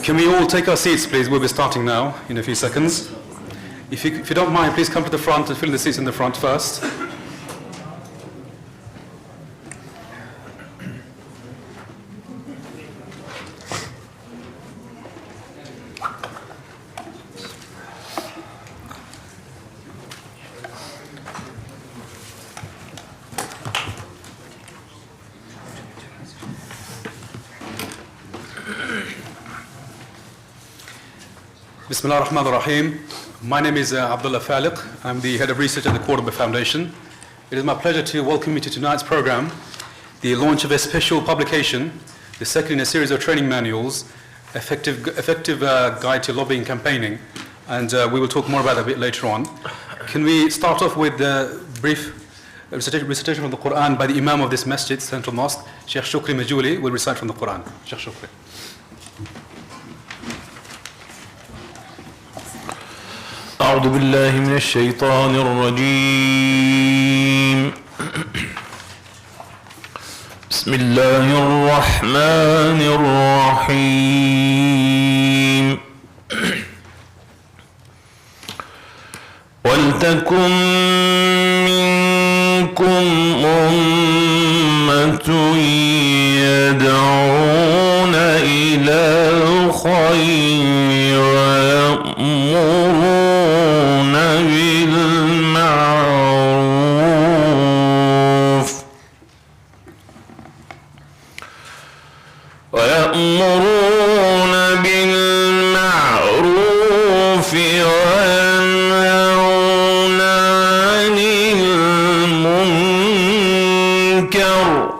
Can we all take our seats, please? We'll be starting now in a few seconds. If you don't mind, please come to the front and fill in the seats in the front first. Bismillah ar-Rahman ar-Rahim. My name is Abdullah Faliq. I'm the head of research at the Cordoba Foundation. It is my pleasure to welcome you to tonight's program, the launch of a special publication, the second in a series of training manuals, effective guide to lobbying campaigning, and we will talk more about that a bit later on. Can we start off with a brief recitation from the Quran by the Imam of this masjid, Central Mosque, Sheikh Shukri Majuli, will recite from the Quran. Sheikh Shukri. أعوذ بالله من الشيطان الرجيم بسم الله الرحمن الرحيم ولتكن منكم أمة يدعون إلى الخير ويأمرون بالمعروف وينهون عن المنكر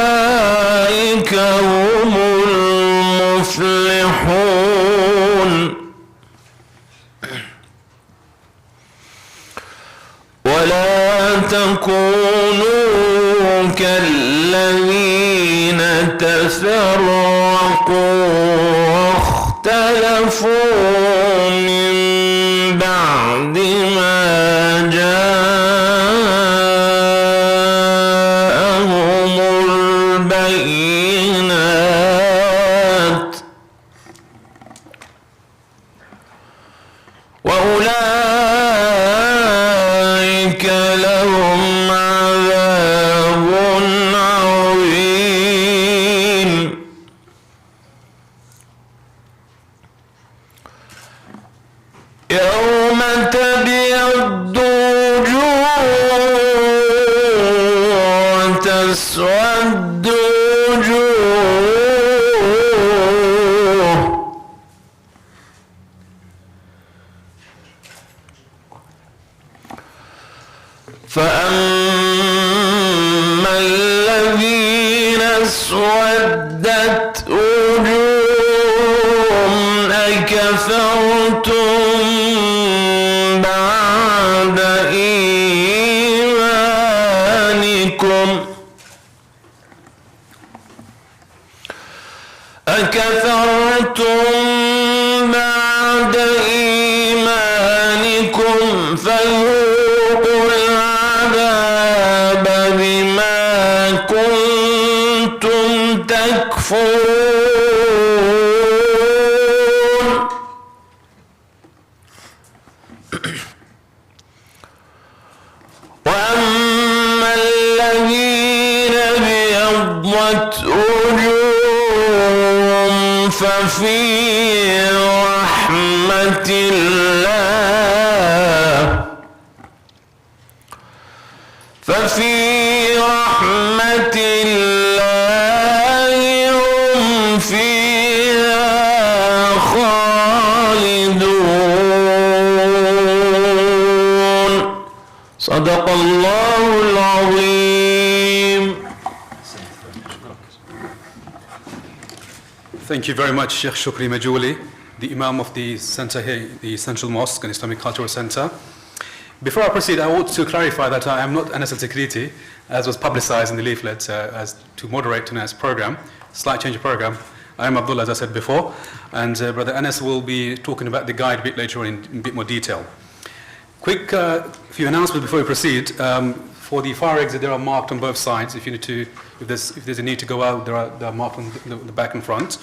وأولئك هم المفلحون ولا تكونوا كالذين تفرقوا واختلفوا من بعد ما جاءهم البينات وأولئك لهم عذاب عظيم يوم تبيض وجوه وتسود وجوه فأما الذين اسودت وجوههم أكفرتم بعد إيمانكم فذوقوا العذاب بما كنتم تكفرون وأما الذين ابيضت وجوههم ففي رحمة الله هم فيها خالدون صدق الله العظيم. Thank you very much, Sheikh Shukri Majuli, the Imam of the center here, the Central Mosque and Islamic Cultural Center. Before I proceed, I want to clarify that I am not Anas al-Security, as was publicized in the leaflet, as to moderate tonight's program, slight change of program. I am Abdullah, as I said before, and Brother Anas will be talking about the guide a bit later on in a bit more detail. Quick few announcements before we proceed. For For the fire exit, there are marked on both sides. If there's a need to go out, they are marked on the back and front.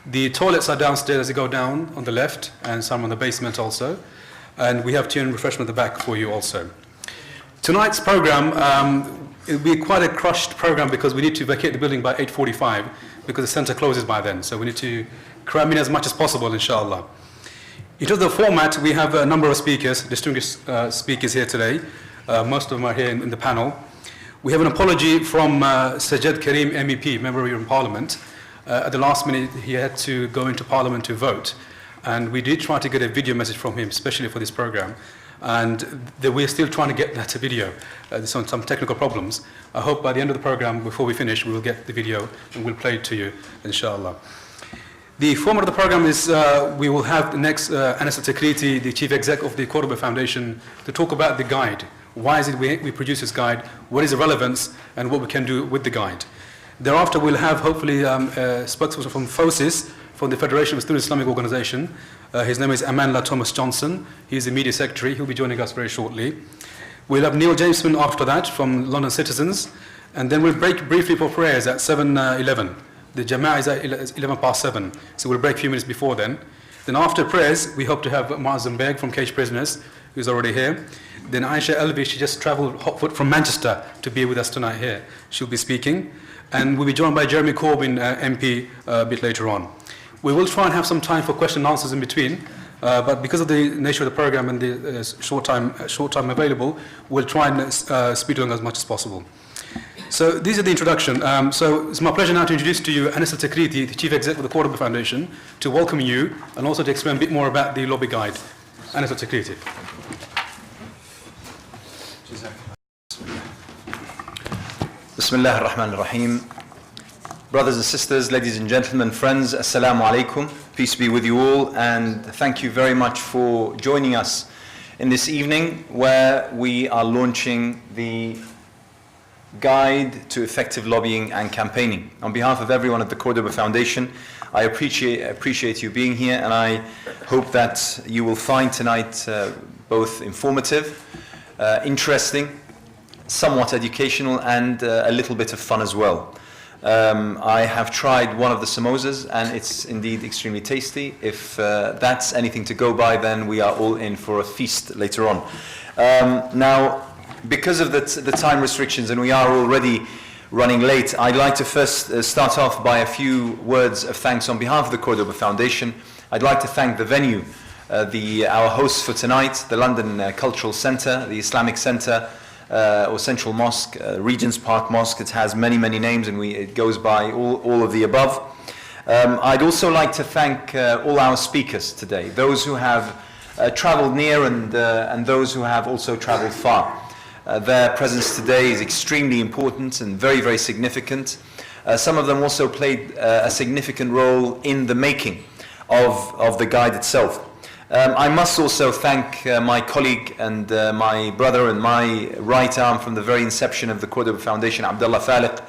The toilets are downstairs as you go down on the left, and some on the basement also. And we have tea and refreshment at the back for you also. Tonight's program, it'll be quite a crushed program because we need to vacate the building by 8:45 because the center closes by then. So we need to cram in as much as possible, inshallah. In terms of the format, we have a number of speakers, distinguished speakers here today. Most of them are here in the panel. We have an apology from Sajjad Karim MEP, Member of European Parliament. At the last minute, he had to go into Parliament to vote. And we did try to get a video message from him, especially for this program. And we're still trying to get that video. There's some technical problems. I hope by the end of the program, before we finish, we will get the video and we'll play it to you, inshallah. The format of the program is we will have the next Anas Al-Takriti, the Chief Exec of the Cordoba Foundation, to talk about the guide. Why is it we produce this guide? What is the relevance and what we can do with the guide? Thereafter, we'll have hopefully a spokesperson from FOSIS, from the Federation of Student Islamic Organization. His name is Amanullah Thomas Johnson. He's the media secretary. He'll be joining us very shortly. We'll have Neil Jamesman after that from London Citizens. And then we'll break briefly for prayers at 7:11. The Jama'ah is at 7:11, so we'll break a few minutes before then. Then after prayers, we hope to have Muazzam Beg from Cage Prisoners, who's already here. Then Aisha Elvi, she just traveled hot foot from Manchester to be with us tonight here. She'll be speaking. And we'll be joined by Jeremy Corbyn, MP, a bit later on. We will try and have some time for question and answers in between, but because of the nature of the program and the short time available, we'll try and speed along as much as possible. So these are the introduction. So it's my pleasure now to introduce to you Anas Al-Takriti, the Chief Executive of the Cordoba Foundation, to welcome you and also to explain a bit more about the lobby guide. Anas Al-Takriti. Bismillah ar-Rahman ar-Rahim. Brothers and sisters, ladies and gentlemen, friends, Assalamu alaikum. Peace be with you all, and thank you very much for joining us in this evening where we are launching the Guide to Effective Lobbying and Campaigning. On behalf of everyone at the Cordoba Foundation, I appreciate you being here, and I hope that you will find tonight both informative, interesting, somewhat educational, and a little bit of fun as well. I have tried one of the samosas and it's indeed extremely tasty. If that's anything to go by, then we are all in for a feast later on. Now, because of the time restrictions and we are already running late, I'd like to first start off by a few words of thanks on behalf of the Cordoba Foundation. I'd like to thank the venue, our hosts for tonight, the London Cultural Centre, the Islamic Centre, or Central Mosque, Regent's Park Mosque. It has many names and it goes by all of the above. I'd also like to thank all our speakers today, those who have traveled near and those who have also traveled far. Their presence today is extremely important and very significant. Some of them also played a significant role in the making of the guide itself. I must also thank my colleague and my brother and my right arm from the very inception of the Cordoba Foundation, Abdullah Faliq.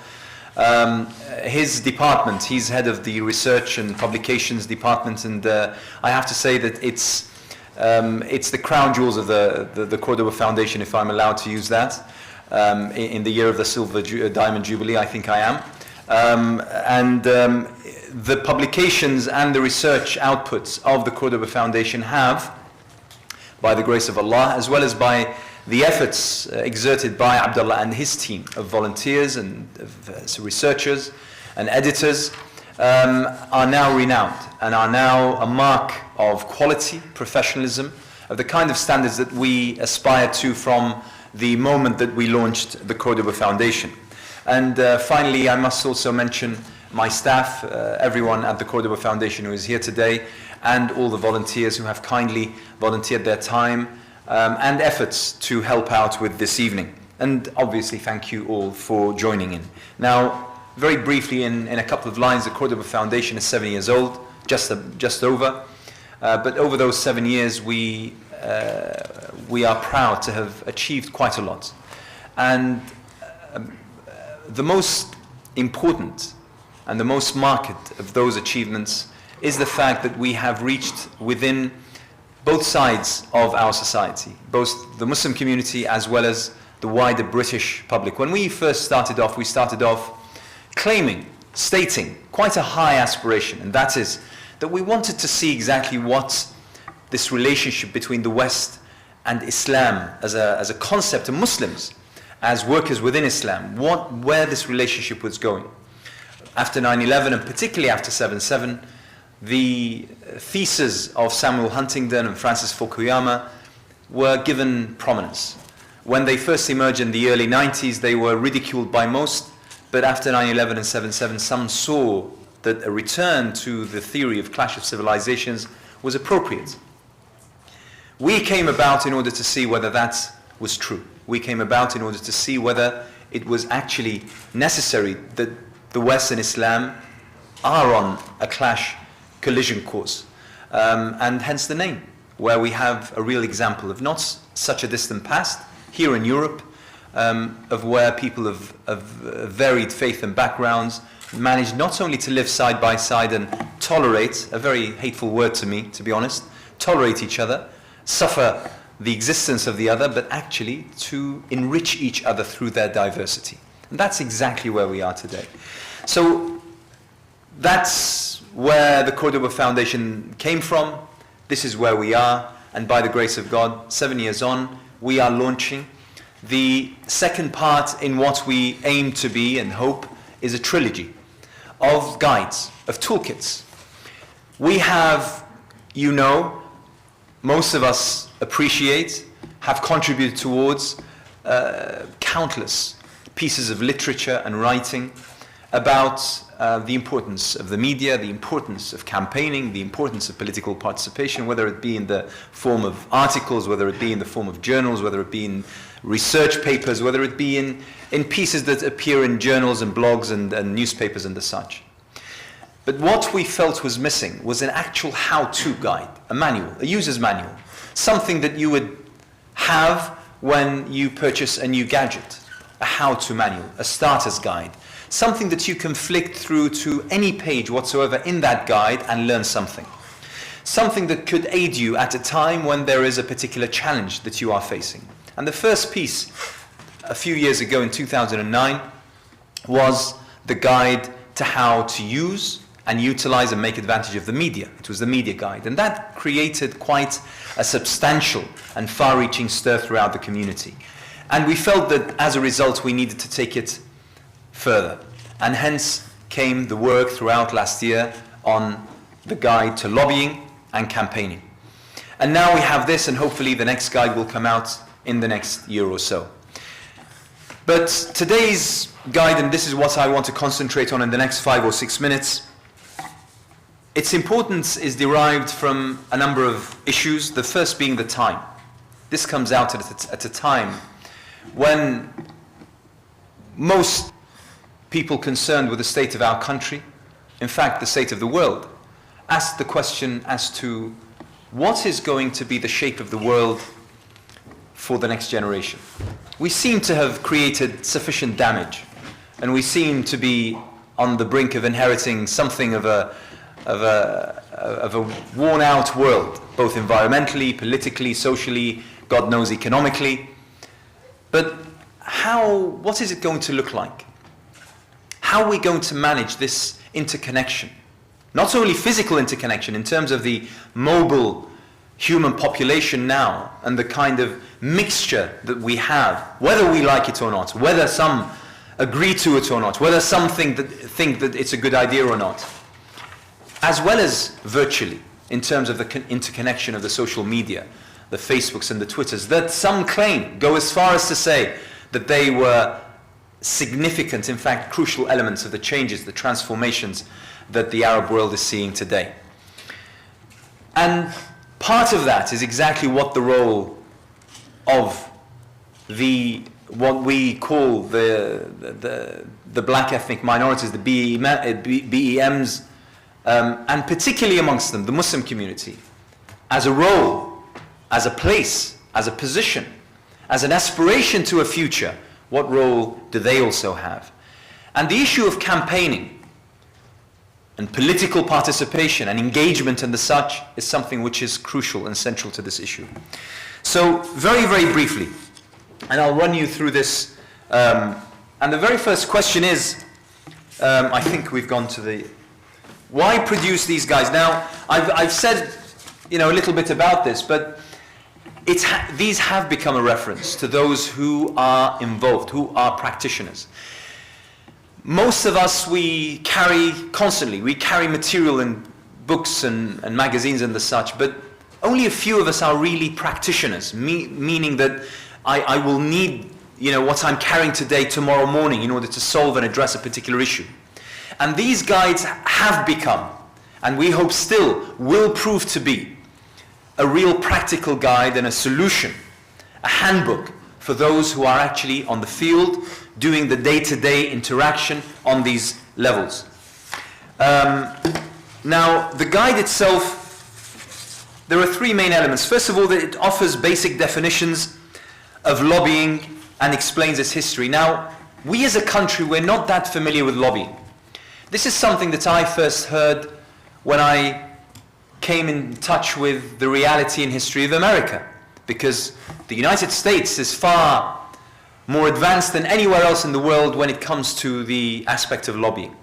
His department, he's head of the Research and Publications Department, and I have to say that it's the crown jewels of the Cordoba Foundation, if I'm allowed to use that. In the year of the Silver Diamond Jubilee, I think I am. The publications and the research outputs of the Cordoba Foundation have, by the grace of Allah, as well as by the efforts exerted by Abdullah and his team of volunteers and researchers and editors, are now renowned and are now a mark of quality, professionalism, of the kind of standards that we aspire to from the moment that we launched the Cordoba Foundation. And finally, I must also mention my staff, everyone at the Cordoba Foundation who is here today, and all the volunteers who have kindly volunteered their time and efforts to help out with this evening. And obviously, thank you all for joining in. Now, very briefly, in a couple of lines, the Cordoba Foundation is 7 years old, just over. But over those 7 years, we are proud to have achieved quite a lot. And the most important and the most marked of those achievements is the fact that we have reached within both sides of our society, both the Muslim community as well as the wider British public. When we first started off, we started off stating quite a high aspiration, and that is that we wanted to see exactly what this relationship between the West and Islam as a concept, and Muslims as workers within Islam, where this relationship was going. After 9/11, and particularly after 7/7, the theses of Samuel Huntington and Francis Fukuyama were given prominence. When they first emerged in the early 90s, they were ridiculed by most, but after 9/11 and 7/7, some saw that a return to the theory of clash of civilizations was appropriate. We came about in order to see whether that was true. We came about in order to see whether it was actually necessary that the West and Islam are on a collision course, and hence the name, where we have a real example of not such a distant past, here in Europe, of where people of varied faith and backgrounds managed not only to live side by side and tolerate, a very hateful word to me, to be honest, tolerate each other, suffer the existence of the other, but actually to enrich each other through their diversity. And that's exactly where we are today. So that's where the Cordoba Foundation came from. This is where we are, and by the grace of God, 7 years on, we are launching. The second part in what we aim to be and hope is a trilogy of guides, of toolkits. We have, most of us appreciate, have contributed towards countless pieces of literature and writing about the importance of the media, the importance of campaigning, the importance of political participation, whether it be in the form of articles, whether it be in the form of journals, whether it be in research papers, whether it be in pieces that appear in journals and blogs and newspapers and the such. But what we felt was missing was an actual how-to guide, a manual, a user's manual, something that you would have when you purchase a new gadget, a how-to manual, a starter's guide, something that you can flick through to any page whatsoever in that guide and learn something. Something that could aid you at a time when there is a particular challenge that you are facing. And the first piece, a few years ago in 2009, was the guide to how to use and utilize and make advantage of the media. It was the media guide. And that created quite a substantial and far-reaching stir throughout the community. And we felt that as a result, we needed to take it further. And hence came the work throughout last year on the guide to lobbying and campaigning. And now we have this, and hopefully the next guide will come out in the next year or so. But today's guide, and this is what I want to concentrate on in the next 5 or 6 minutes, its importance is derived from a number of issues, the first being the time. This comes out at a time when most people concerned with the state of our country, in fact the state of the world, ask the question as to what is going to be the shape of the world for the next generation. We seem to have created sufficient damage, and we seem to be on the brink of inheriting something of a worn-out world, both environmentally, politically, socially, God knows economically. But what is it going to look like? How are we going to manage this interconnection? Not only physical interconnection in terms of the mobile human population now and the kind of mixture that we have, whether we like it or not, whether some agree to it or not, whether some think that it's a good idea or not, as well as virtually in terms of the interconnection of the social media, the Facebooks and the Twitters, that some claim, go as far as to say that they were significant, in fact crucial elements of the changes, the transformations that the Arab world is seeing today. And part of that is exactly what the role of what we call the black ethnic minorities, the BEMs, and particularly amongst them, the Muslim community, as a role, as a place, as a position, as an aspiration to a future, what role do they also have? And the issue of campaigning and political participation and engagement and the such is something which is crucial and central to this issue. So very, very briefly, and I'll run you through this. And the very first question is, I think we've gone to the, why produce these guys? Now, I've said, a little bit about this, but these have become a reference to those who are involved, who are practitioners. Most of us, we carry material in books and magazines and the such, but only a few of us are really practitioners, meaning that I will need what I'm carrying today, tomorrow morning, in order to solve and address a particular issue. And these guides have become, and we hope still will prove to be, a real practical guide and a solution, a handbook for those who are actually on the field doing the day-to-day interaction on these levels. Now, the guide itself, there are three main elements. First of all, that it offers basic definitions of lobbying and explains its history. Now, we as a country, we're not that familiar with lobbying. This is something that I first heard when I came in touch with the reality and history of America, because the United States is far more advanced than anywhere else in the world when it comes to the aspect of lobbying.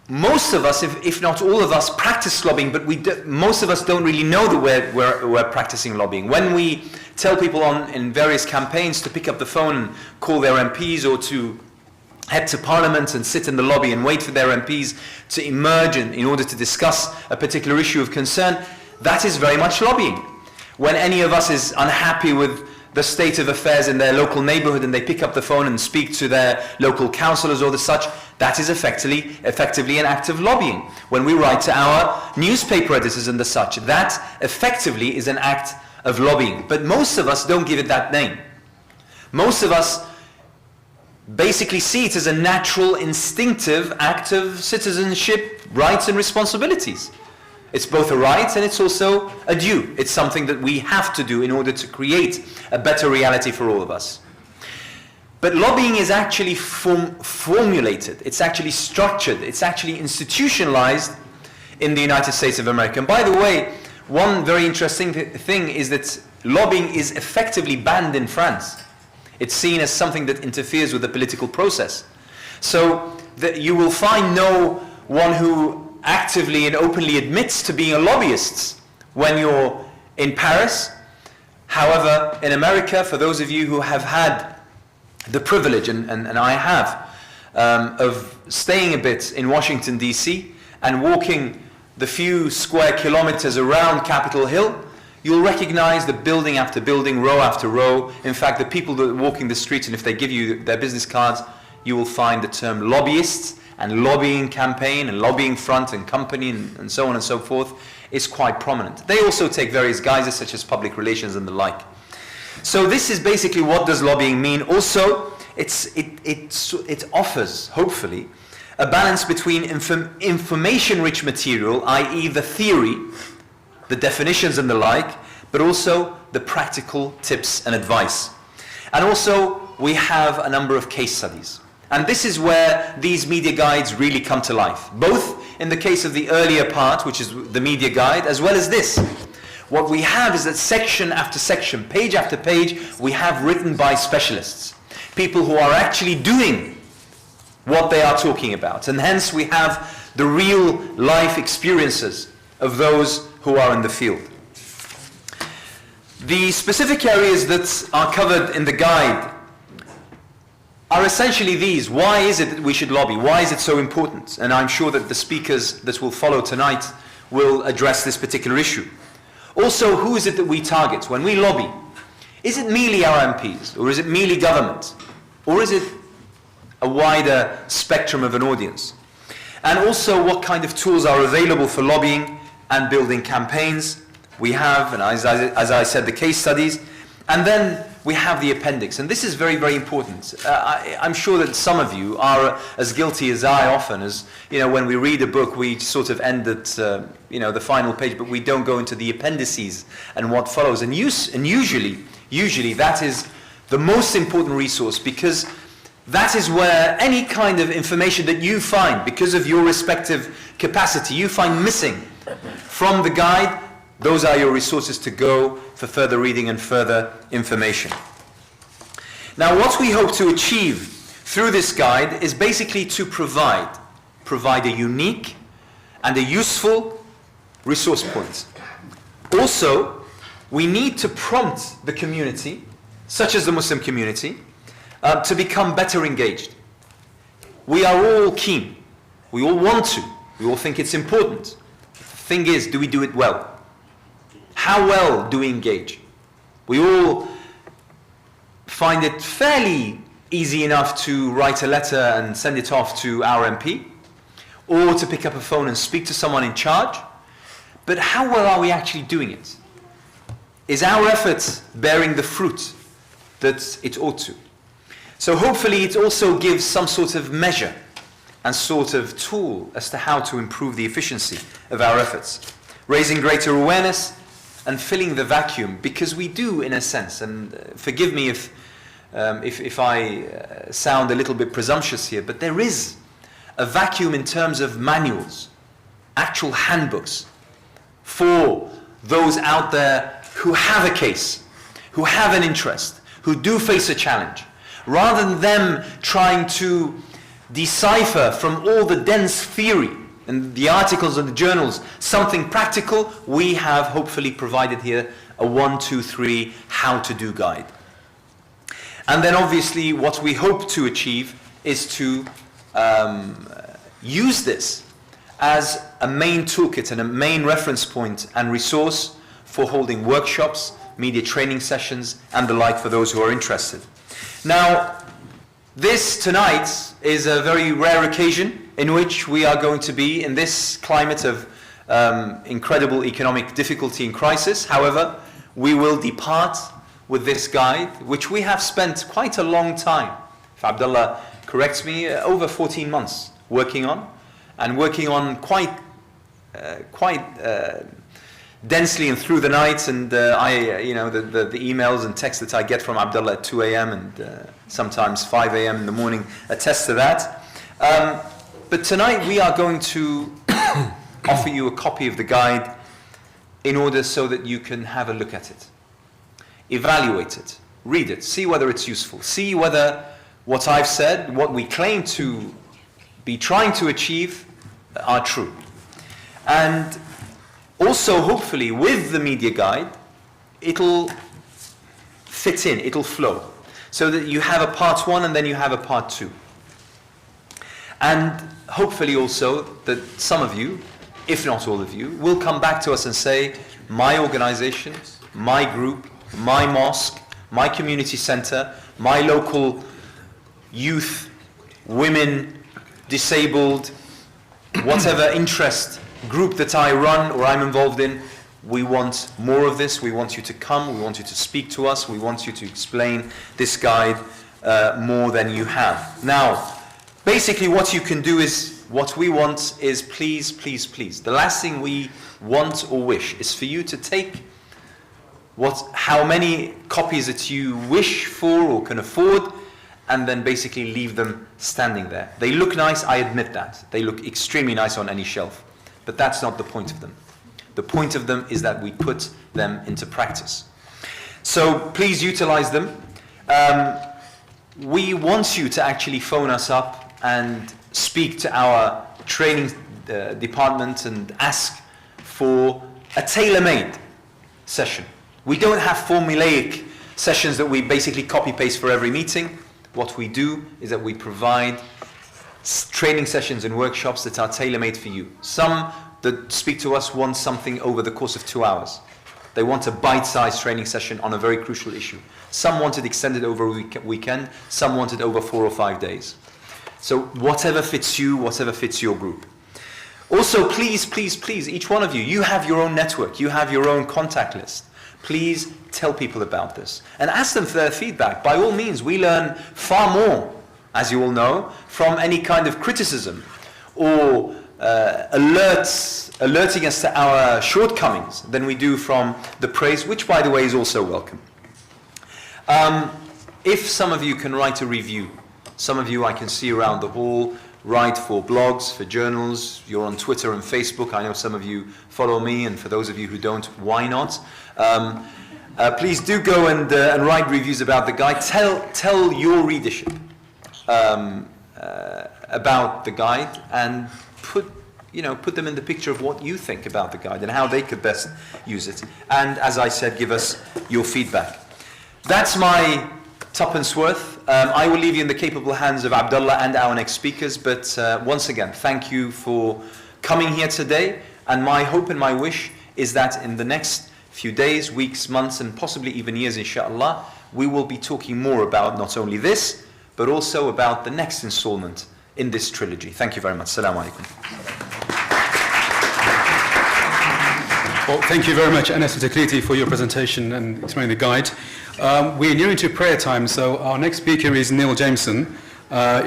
Most of us, if not all of us, practice lobbying, but most of us don't really know that we're practicing lobbying. When we tell people in various campaigns to pick up the phone and call their MPs, or to head to Parliament and sit in the lobby and wait for their MPs to emerge in order to discuss a particular issue of concern, that is very much lobbying. When any of us is unhappy with the state of affairs in their local neighborhood and they pick up the phone and speak to their local councillors or the such, that is effectively an act of lobbying. When we write to our newspaper editors and the such, that effectively is an act of lobbying. But most of us don't give it that name. Most of us basically see it as a natural, instinctive act of citizenship, rights and responsibilities. It's both a right and it's also a due. It's something that we have to do in order to create a better reality for all of us. But lobbying is actually formulated, it's actually structured, it's actually institutionalized in the United States of America. And by the way, one very interesting thing is that lobbying is effectively banned in France. It's seen as something that interferes with the political process. So that you will find no one who actively and openly admits to being a lobbyist when you're in Paris. However, in America, for those of you who have had the privilege, and I have, of staying a bit in Washington, D.C. and walking the few square kilometers around Capitol Hill, you'll recognize the building after building, row after row. In fact, the people that are walking the streets, and if they give you their business cards, you will find the term lobbyists and lobbying campaign and lobbying front and company and so on and so forth is quite prominent. They also take various guises such as public relations and the like. So this is basically what does lobbying mean. Also, it offers, hopefully, a balance between information-rich material, i.e. the theory, the definitions and the like, but also the practical tips and advice. And also, we have a number of case studies. And this is where these media guides really come to life, both in the case of the earlier part, which is the media guide, as well as this. What we have is that section after section, page after page, we have written by specialists, people who are actually doing what they are talking about. And hence we have the real life experiences of those who are in the field. The specific areas that are covered in the guide are essentially these. Why is it that we should lobby? Why is it so important? And I'm sure that the speakers that will follow tonight will address this particular issue. Also, who is it that we target when we lobby? Is it merely our MPs, or is it merely government? Or is it a wider spectrum of an audience? And also, what kind of tools are available for lobbying and building campaigns? We have, and as I said, the case studies. And then we have the appendix, and this is very, very important. I'm sure that some of you are as guilty as I often, as when we read a book, we sort of end at the final page, but we don't go into the appendices and what follows. And usually that is the most important resource, because that is where any kind of information that you find, because of your respective capacity, you find missing from the guide, those are your resources to go for further reading and further information. Now, what we hope to achieve through this guide is basically to provide a unique and a useful resource point. Also, we need to prompt the community, such as the Muslim community, to become better engaged. We are all keen. We all want to. We all think it's important. The thing is, do we do it well? How well do we engage? We all find it fairly easy enough to write a letter and send it off to our MP, or to pick up a phone and speak to someone in charge. But how well are we actually doing it? Is our effort bearing the fruit that it ought to? So hopefully it also gives some sort of measure and sort of tool as to how to improve the efficiency of our efforts, raising greater awareness and filling the vacuum, because we do, in a sense, and forgive me if I sound a little bit presumptuous here, but there is a vacuum in terms of manuals, actual handbooks, for those out there who have a case, who have an interest, who do face a challenge. Rather than them trying to decipher from all the dense theory and the articles and the journals something practical, we have hopefully provided here a 1, 2, 3 how to do guide. And then obviously what we hope to achieve is to use this as a main toolkit and a main reference point and resource for holding workshops, media training sessions, and the like for those who are interested. Now, this tonight is a very rare occasion in which we are going to be in this climate of incredible economic difficulty and crisis. However, we will depart with this guide, which we have spent quite a long time, if Abdullah corrects me, over 14 months working on, and working on quite densely and through the night. And the emails and texts that I get from Abdullah at 2 a.m. and sometimes 5 a.m. in the morning attest to that. But tonight we are going to offer you a copy of the guide in order so that you can have a look at it, evaluate it, read it, see whether it's useful, see whether what I've said, what we claim to be trying to achieve are true. And also, hopefully, with the media guide, it'll fit in, it'll flow, so that you have a part 1 and then you have a part 2. And hopefully also that some of you, if not all of you, will come back to us and say, my organization, my group, my mosque, my community center, my local youth, women, disabled, whatever interest group that I run or I'm involved in, we want more of this. We want you to come, we want you to speak to us, we want you to explain this guide more than you have. Now, basically what you can do is, what we want is please, please, please. The last thing we want or wish is for you to take how many copies that you wish for or can afford, and then basically leave them standing there. They look nice, I admit that. They look extremely nice on any shelf. But that's not the point of them. The point of them is that we put them into practice. So please utilize them. We want you to actually phone us up and speak to our training department and ask for a tailor-made session. We don't have formulaic sessions that we basically copy-paste for every meeting. What we do is that we provide training sessions and workshops that are tailor-made for you. Some that speak to us want something over the course of 2 hours. They want a bite-sized training session on a very crucial issue. Some want it extended over a weekend, some want it over 4 or 5 days. So whatever fits you, whatever fits your group. Also, please, please, please, each one of you, you have your own network, you have your own contact list. Please tell people about this and ask them for their feedback. By all means, we learn far more, as you all know, from any kind of criticism or alerting us to our shortcomings than we do from the praise, which, by the way, is also welcome. If some of you can write a review, some of you I can see around the hall write for blogs, for journals, you're on Twitter and Facebook, I know some of you follow me, and for those of you who don't, why not? Please do go and write reviews about the guide. Tell your readership about the guide, and put them in the picture of what you think about the guide and how they could best use it. And as I said, give us your feedback. That's my tuppence worth. I will leave you in the capable hands of Abdullah and our next speakers. But once again, thank you for coming here today. And my hope and my wish is that in the next few days, weeks, months, and possibly even years, inshallah, we will be talking more about not only this, but also about the next installment in this trilogy. Thank you very much. Assalamu alaikum. Well, thank you very much, Anas Takliti, for your presentation and explaining the guide. We're nearing to prayer time, so our next speaker is Neil Jameson.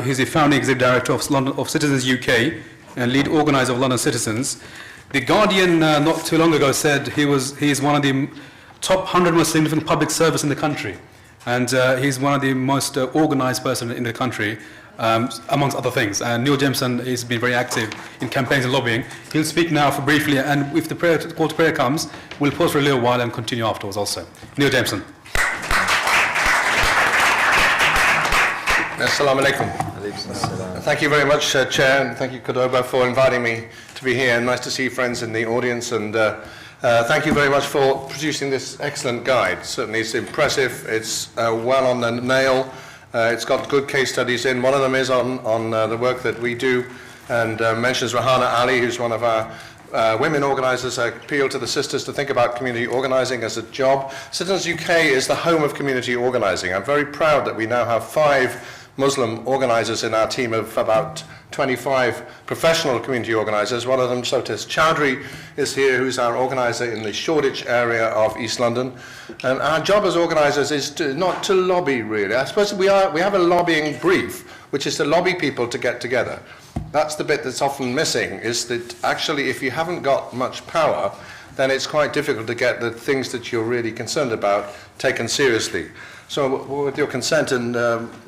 He's the founding executive director of Citizens UK and lead organizer of London Citizens. The Guardian not too long ago said he is one of the top 100 most significant public service in the country, and he's one of the most organized person in the country, amongst other things. And Neil Jameson has been very active in campaigns and lobbying. He'll speak now for briefly, and if the call to prayer comes, we'll pause for a little while and continue afterwards also. Neil Jameson. Assalamu alaikum. Thank you very much, Chair, and thank you, Cordoba, for inviting me to be here. Nice to see friends in the audience, and thank you very much for producing this excellent guide. Certainly it's impressive, it's well on the nail, it's got good case studies in. One of them is on the work that we do, and mentions Rahana Ali, who's one of our women organisers. I appeal to the sisters to think about community organising as a job. Citizens UK is the home of community organising. I'm very proud that we now have 5 Muslim organisers in our team of about 25 professional community organisers. One of them, Sotis Chowdhury, is here, who's our organiser in the Shoreditch area of East London. And our job as organisers is not to lobby, really. I suppose we have a lobbying brief, which is to lobby people to get together. That's the bit that's often missing, is that actually if you haven't got much power, then it's quite difficult to get the things that you're really concerned about taken seriously. So with your consent, and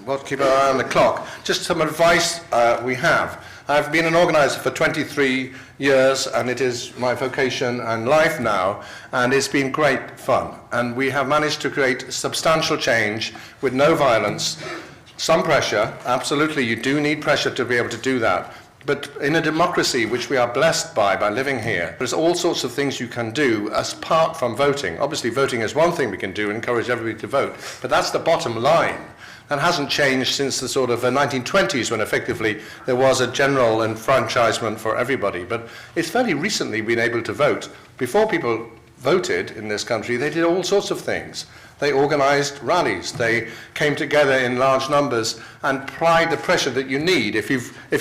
we'll keep an eye on the clock, just some advice we have. I've been an organizer for 23 years, and it is my vocation and life now, and it's been great fun. And we have managed to create substantial change with no violence. Some pressure, absolutely, you do need pressure to be able to do that. But in a democracy, which we are blessed by living here, there's all sorts of things you can do apart from voting. Obviously, voting is one thing we can do, encourage everybody to vote, but that's the bottom line. That hasn't changed since the sort of 1920s, when effectively there was a general enfranchisement for everybody. But it's fairly recently been able to vote. Before people voted in this country, they did all sorts of things. They organised rallies. They came together in large numbers and applied the pressure that you need if you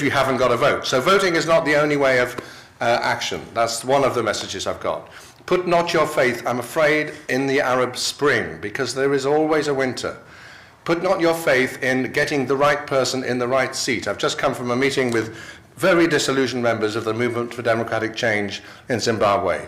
haven't got a vote. So voting is not the only way of action. That's one of the messages I've got. Put not your faith, I'm afraid, in the Arab Spring, because there is always a winter. Put not your faith in getting the right person in the right seat. I've just come from a meeting with very disillusioned members of the Movement for Democratic Change in Zimbabwe.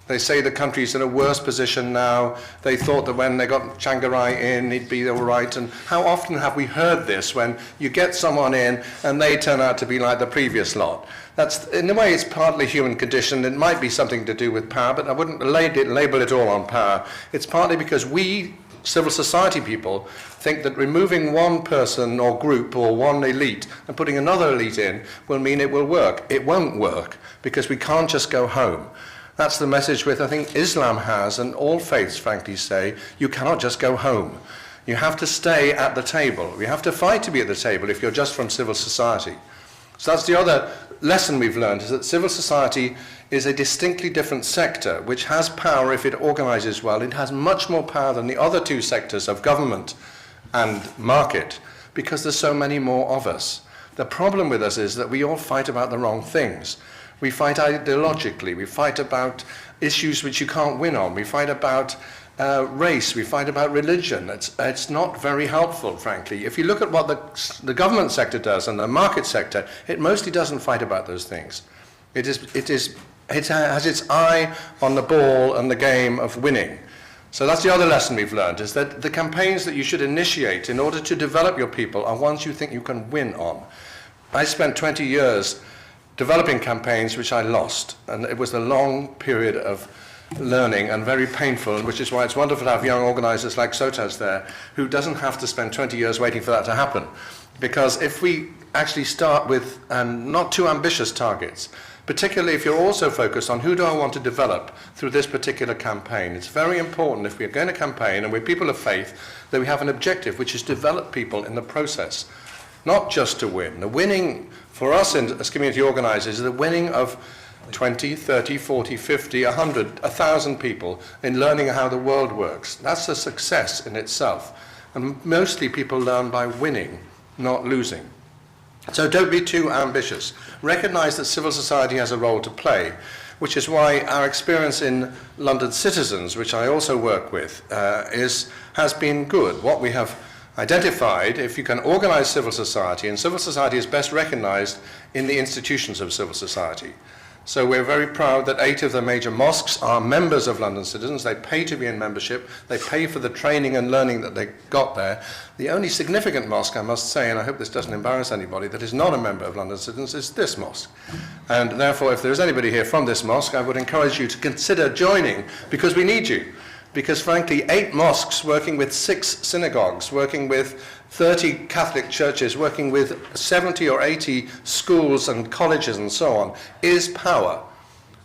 They say the country's in a worse position now. They thought that when they got Changarai in, he'd be all right. And how often have we heard this, when you get someone in and they turn out to be like the previous lot? That's, in a way, it's partly human condition. It might be something to do with power, but I wouldn't label it all on power. It's partly because we, civil society people, think that removing one person or group or one elite and putting another elite in will mean it will work. It won't work, because we can't just go home. That's the message which I think Islam has, and all faiths frankly say, you cannot just go home. You have to stay at the table. You have to fight to be at the table if you're just from civil society. So that's the other lesson we've learned, is that civil society is a distinctly different sector which has power if it organises well. It has much more power than the other 2 sectors of government and market, because there's so many more of us. The problem with us is that we all fight about the wrong things. We fight ideologically, we fight about issues which you can't win on, we fight about race, we fight about religion. It's not very helpful, frankly. If you look at what the government sector does and the market sector, it mostly doesn't fight about those things. It has its eye on the ball and the game of winning. So that's the other lesson we've learned, is that the campaigns that you should initiate in order to develop your people are ones you think you can win on. I spent 20 years developing campaigns which I lost, and it was a long period of learning and very painful, which is why it's wonderful to have young organisers like Sotaz there, who doesn't have to spend 20 years waiting for that to happen. Because if we actually start with not too ambitious targets, particularly if you're also focused on who do I want to develop through this particular campaign, it's very important if we're going to campaign and we're people of faith that we have an objective, which is develop people in the process, not just to win. The winning for us as community organisers is the winning of 20, 30, 40, 50, 100, 1,000 people in learning how the world works. That's a success in itself. And mostly people learn by winning, not losing. So don't be too ambitious. Recognize that civil society has a role to play, which is why our experience in London Citizens, which I also work with, has been good. What we have identified, if you can organize civil society, and civil society is best recognized in the institutions of civil society. So we're very proud that 8 of the major mosques are members of London Citizens. They pay to be in membership. They pay for the training and learning that they got there. The only significant mosque, I must say, and I hope this doesn't embarrass anybody, that is not a member of London Citizens is this mosque. And therefore, if there's anybody here from this mosque, I would encourage you to consider joining, because we need you. Because frankly, 8 mosques working with 6 synagogues, working with 30 Catholic churches, working with 70 or 80 schools and colleges and so on, is power.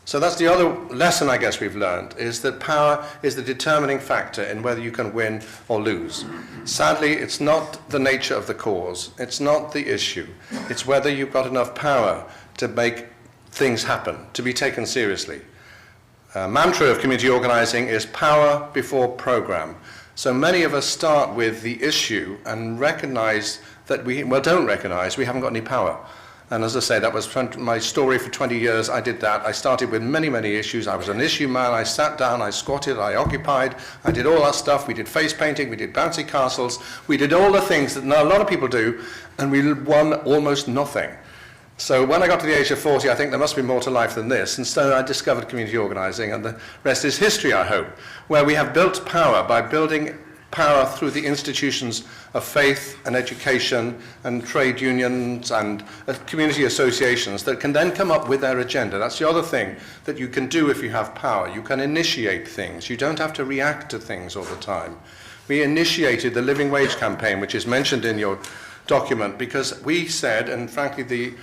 So that's the other lesson I guess we've learned, is that power is the determining factor in whether you can win or lose. Sadly, it's not the nature of the cause, it's not the issue, it's whether you've got enough power to make things happen, to be taken seriously. Mantra of community organising is power before programme. So many of us start with the issue and recognise that don't recognise we haven't got any power. And as I say, that was my story for 20 years. I did that. I started with many, many issues. I was an issue man. I sat down, I squatted, I occupied, I did all that stuff. We did face painting, we did bouncy castles, we did all the things that a lot of people do, and we won almost nothing. So when I got to the age of 40, I think there must be more to life than this. And so I discovered community organising, and the rest is history, I hope, where we have built power by building power through the institutions of faith and education and trade unions and community associations that can then come up with their agenda. That's the other thing that you can do if you have power. You can initiate things. You don't have to react to things all the time. We initiated the Living Wage campaign, which is mentioned in your document, because we said, and frankly the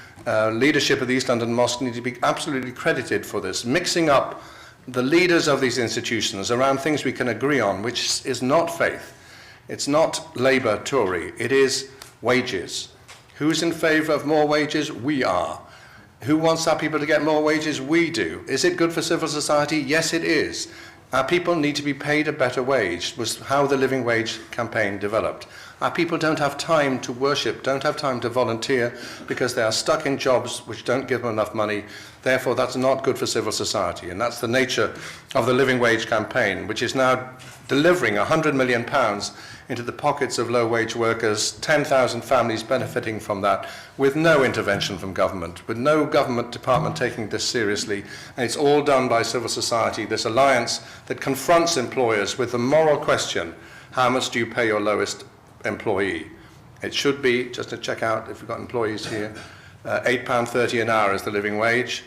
leadership of the East London Mosque need to be absolutely credited for this, mixing up the leaders of these institutions around things we can agree on, which is not faith. It's not Labour Tory. It is wages. Who's in favour of more wages? We are. Who wants our people to get more wages? We do. Is it good for civil society? Yes, it is. Our people need to be paid a better wage, was how the Living Wage campaign developed. Our people don't have time to worship, don't have time to volunteer, because they are stuck in jobs which don't give them enough money. Therefore, that's not good for civil society. And that's the nature of the Living Wage campaign, which is now delivering £100 million into the pockets of low-wage workers, 10,000 families benefiting from that, with no intervention from government, with no government department taking this seriously. And it's all done by civil society, this alliance that confronts employers with the moral question, how much do you pay your lowest employee? It should be, just to check out if we've got employees here, £8.30 an hour is the living wage.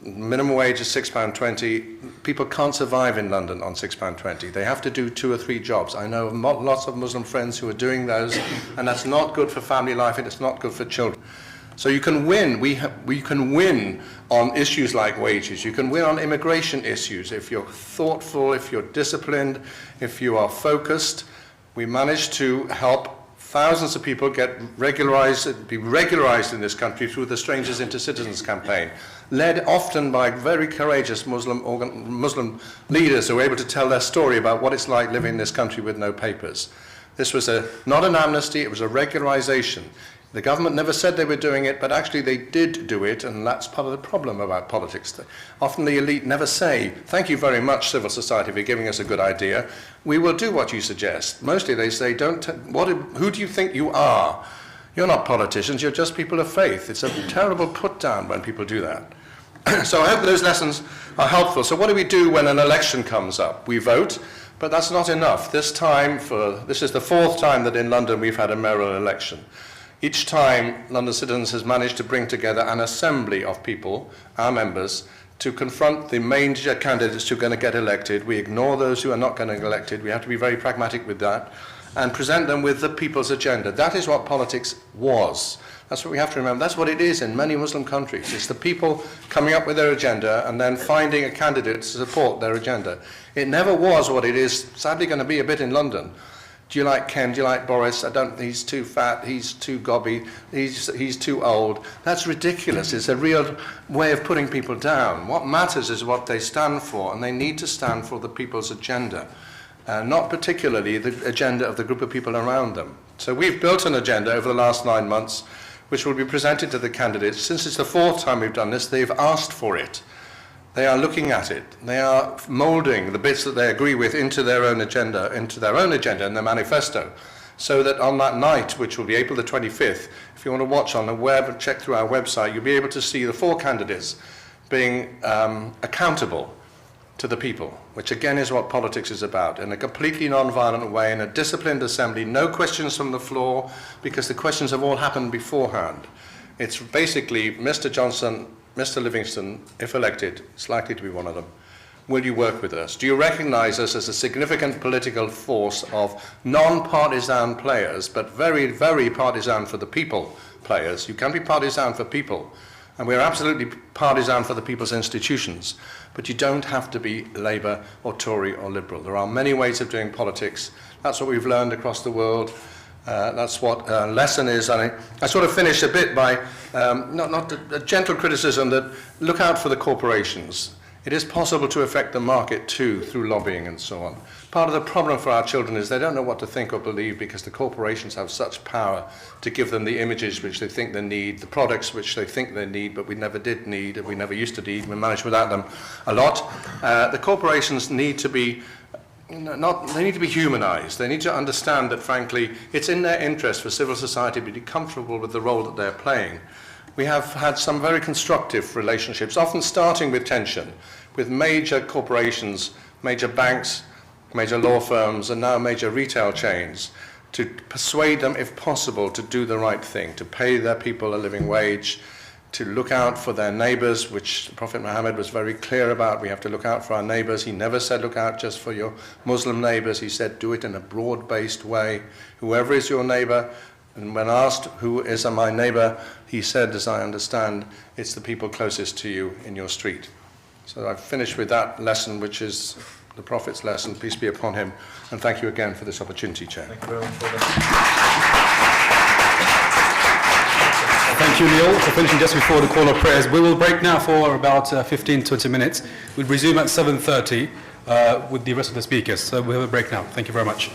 Minimum wage is £6.20. People can't survive in London on £6.20. They have to do 2 or 3 jobs. I know lots of Muslim friends who are doing those, and that's not good for family life, and it's not good for children. So you can win. We can win on issues like wages. You can win on immigration issues if you're thoughtful, if you're disciplined, if you are focused. We managed to help thousands of people be regularized in this country through the Strangers into Citizens campaign, led often by very courageous Muslim leaders who were able to tell their story about what it's like living in this country with no papers. This was not an amnesty, it was a regularization. The government never said they were doing it, but actually they did do it, and that's part of the problem about politics. Often the elite never say, thank you very much, civil society, for giving us a good idea. We will do what you suggest. Mostly they say, who do you think you are? You're not politicians, you're just people of faith. It's a terrible put down when people do that. So I hope those lessons are helpful. So what do we do when an election comes up? We vote, but that's not enough. This is the 4th time that in London we've had a mayoral election. Each time, London Citizens has managed to bring together an assembly of people, our members, to confront the major candidates who are going to get elected. We ignore those who are not going to get elected. We have to be very pragmatic with that and present them with the people's agenda. That is what politics was. That's what we have to remember. That's what it is in many Muslim countries. It's the people coming up with their agenda and then finding a candidate to support their agenda. It never was what it is, sadly going to be a bit in London. Do you like Ken? Do you like Boris? He's too fat, he's too gobby, he's too old. That's ridiculous. It's a real way of putting people down. What matters is what they stand for, and they need to stand for the people's agenda, not particularly the agenda of the group of people around them. So we've built an agenda over the last 9 months, which will be presented to the candidates. Since it's the 4th time we've done this, they've asked for it. They are looking at it. They are moulding the bits that they agree with into their own agenda and their manifesto, so that on that night, which will be April the 25th, if you want to watch on the web and check through our website, you'll be able to see the 4 candidates being accountable to the people, which again is what politics is about, in a completely non-violent way, in a disciplined assembly, no questions from the floor, because the questions have all happened beforehand. It's basically, Mr. Johnson, Mr. Livingston, if elected, it's likely to be one of them, will you work with us? Do you recognize us as a significant political force of non-partisan players, but very, very partisan for the people players? You can be partisan for people, and we're absolutely partisan for the people's institutions, but you don't have to be Labour or Tory or Liberal. There are many ways of doing politics. That's what we've learned across the world. That's what lesson is. And I sort of finish a bit by not a gentle criticism that look out for the corporations. It is possible to affect the market too through lobbying and so on. Part of the problem for our children is they don't know what to think or believe because the corporations have such power to give them the images which they think they need, the products which they think they need, but we never did need, and we never used to need. We managed without them a lot. The corporations need to be they need to be humanized. They need to understand that, frankly, it's in their interest for civil society to be comfortable with the role that they're playing. We have had some very constructive relationships, often starting with tension, with major corporations, major banks, major law firms, and now major retail chains, to persuade them, if possible, to do the right thing, to pay their people a living wage, to look out for their neighbors, which Prophet Muhammad was very clear about. We have to look out for our neighbors. He never said look out just for your Muslim neighbors. He said do it in a broad-based way. Whoever is your neighbor, and when asked who is my neighbor, he said, as I understand, it's the people closest to you in your street. So I've finished with that lesson, which is the Prophet's lesson, peace be upon him, and thank you again for this opportunity, Chair. Thank you very much for that. Thank you, Neil, for finishing just before the call of prayers. We will break now for about 15-20 minutes. We'll resume at 7:30 with the rest of the speakers. So we'll have a break now. Thank you very much.